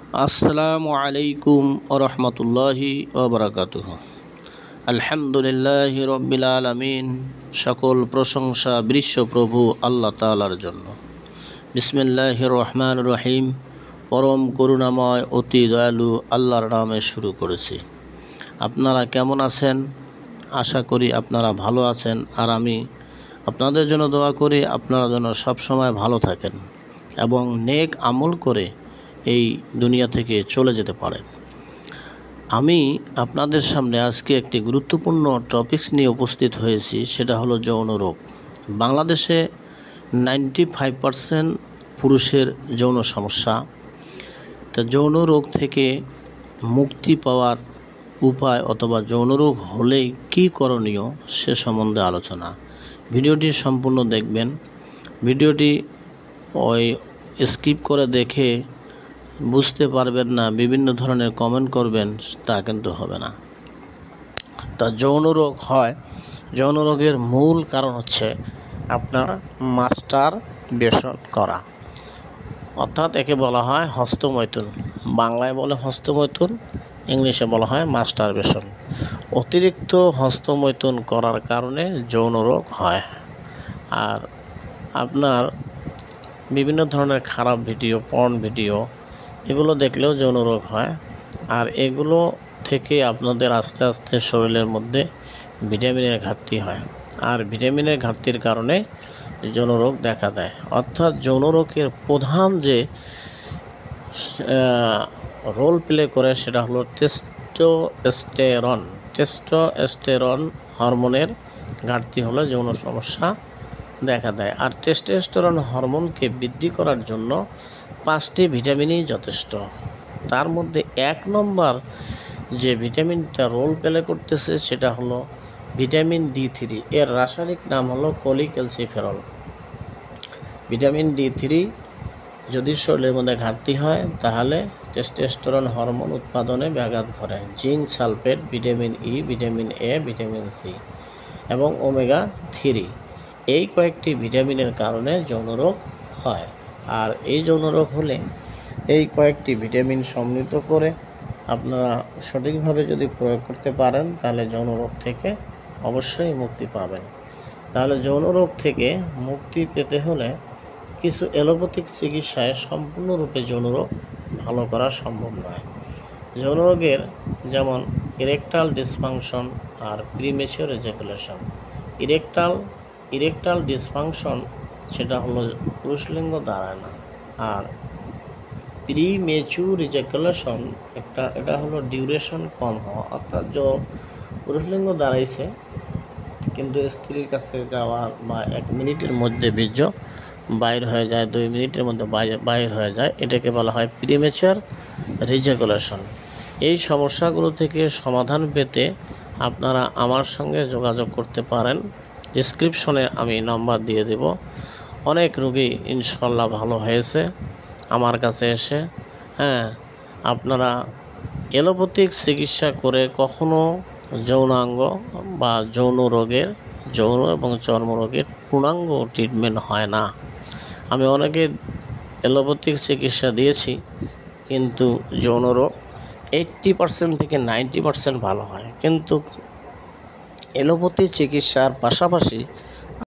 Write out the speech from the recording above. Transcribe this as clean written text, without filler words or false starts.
আসসালামু আলাইকুম ওরহমতুল্লাহি ওবরাকাতুহু। আলহামদুলিল্লাহি রব্বিল আলামিন। সকল প্রশংসা বিশ্বপ্রভু আল্লাহ তাআলার জন্য। বিসমিল্লাহির রহমানির রহিম। পরম করুণাময় অতি দয়ালু আল্লাহর নামে শুরু করেছি। আপনারা কেমন আছেন? আশা করি আপনারা ভালো আছেন। আর আমি আপনাদের জন্য দোয়া করি আপনারা যেন সবসময় ভালো থাকেন এবং নেক আমল করে এই দুনিয়া থেকে চলে যেতে পারেন। আমি আপনাদের সামনে আজকে একটি গুরুত্বপূর্ণ টপিকস নিয়ে উপস্থিত হয়েছি, সেটা হলো যৌন রোগ। বাংলাদেশে 95% পুরুষের যৌন সমস্যা। তা যৌন রোগ থেকে মুক্তি পাওয়ার উপায় অথবা যৌন রোগ হলেই কী করণীয় সে সম্বন্ধে আলোচনা। ভিডিওটি সম্পূর্ণ দেখবেন। ভিডিওটি স্কিপ করে দেখে বুঝতে পারবেন না, বিভিন্ন ধরনের কমেন্ট করবেন, তা কিন্তু হবে না। তা যৌন রোগ হয়, যৌন রোগের মূল কারণ হচ্ছে আপনার মাস্টারবেশন করা, অর্থাৎ একে বলা হয় হস্তমৈথুন। বাংলায় বলে হস্তমৈথুন, ইংলিশে বলা হয় মাস্টারবেশন। অতিরিক্ত হস্তমৈথুন করার কারণে যৌন রোগ হয়। আর আপনার বিভিন্ন ধরনের খারাপ ভিডিও, পর্ন ভিডিও, এগুলো দেখলেও যৌন রোগ হয়। আর এগুলো থেকে আপনাদের আস্তে আস্তে শরীরের মধ্যে ভিটামিনের ঘাটতি হয়, আর ভিটামিনের ঘাটতির কারণে যৌন রোগ দেখা দেয়। অর্থাৎ যৌন রোগের প্রধান যে রোল প্লে করে সেটা হলো টেস্টোস্টেরন হরমোনের ঘাটতি হলে যৌন সমস্যা দেখা দেয়। আর টেস্টোস্টেরন হরমোনকে বৃদ্ধি করার জন্য 5টি ভিটামিনই যথেষ্ট। তার মধ্যে 1 নম্বর যে ভিটামিনটা রোল প্লে করতেছে সেটা হলো ভিটামিন D3। এর রাসায়নিক নাম হলো কোলিক্যালসিফেরল। ভিটামিন D3 যদি শরীরের মধ্যে ঘাটতি হয় তাহলে টেস্টোস্টেরন হরমোন উৎপাদনে ব্যাঘাত ঘটে। Zinc sulphate, vitamin E, vitamin A, vitamin C এবং ওমেগা-3, এই কয়েকটি ভিটামিনের কারণে যৌন রোগ হয়। আর এই যৌন রোগ হলে এই কয়েকটি ভিটামিন সমৃদ্ধ করে আপনারা সঠিকভাবে যদি প্রয়োগ করতে পারেন তাহলে যৌন রোগ থেকে অবশ্যই মুক্তি পাবেন। তাহলে যৌন রোগ থেকে মুক্তি পেতে হলে কিছু অ্যালোপ্যাথিক চিকিৎসায় সম্পূর্ণরূপে যৌন রোগ ভালো করা সম্ভব নয়। যৌন রোগের যেমন ইরেকটাল ডিসফাংশন আর প্রিমেচিওর ইজাকুলেশন। ইরেকটাল ডিসফাংশন সেটা হলো পুরুষলিঙ্গ দাঁড়ায় না, আর প্রিমেচিওর ইজাকুলেশন এটা হলো ডিউরেশন কম হওয়া, অর্থাৎ পুরুষলিঙ্গ দাঁড়াইছে কিন্তু স্ত্রীর কাছে যাওয়ার বা 1 মিনিটের মধ্যে বীর্য বাইর হয়ে যায়, 2 মিনিটের মধ্যে বাইর হয়ে যায়, এটাকে বলা হয় প্রিমেচিওর ইজাকুলেশন। এই সমস্যাগুলো থেকে সমাধান পেতে আপনারা আমার সঙ্গে যোগাযোগ করতে পারেন। ডিসক্রিপশনে আমি নাম্বার দিয়ে দেব। অনেক রোগী ইনশাল্লাহ ভালো হয়েছে আমার কাছে এসে। আপনারা অ্যালোপ্যাথিক চিকিৎসা করে কখনো যৌনাঙ্গ বা যৌন এবং চর্মরোগের পূর্ণাঙ্গ ট্রিটমেন্ট হয় না। আমি অনেকে অ্যালোপ্যাথিক চিকিৎসা দিয়েছি, কিন্তু যৌন রোগ 80% থেকে 90% ভালো হয়। কিন্তু অ্যালোপ্যাথি চিকিৎসার পাশাপাশি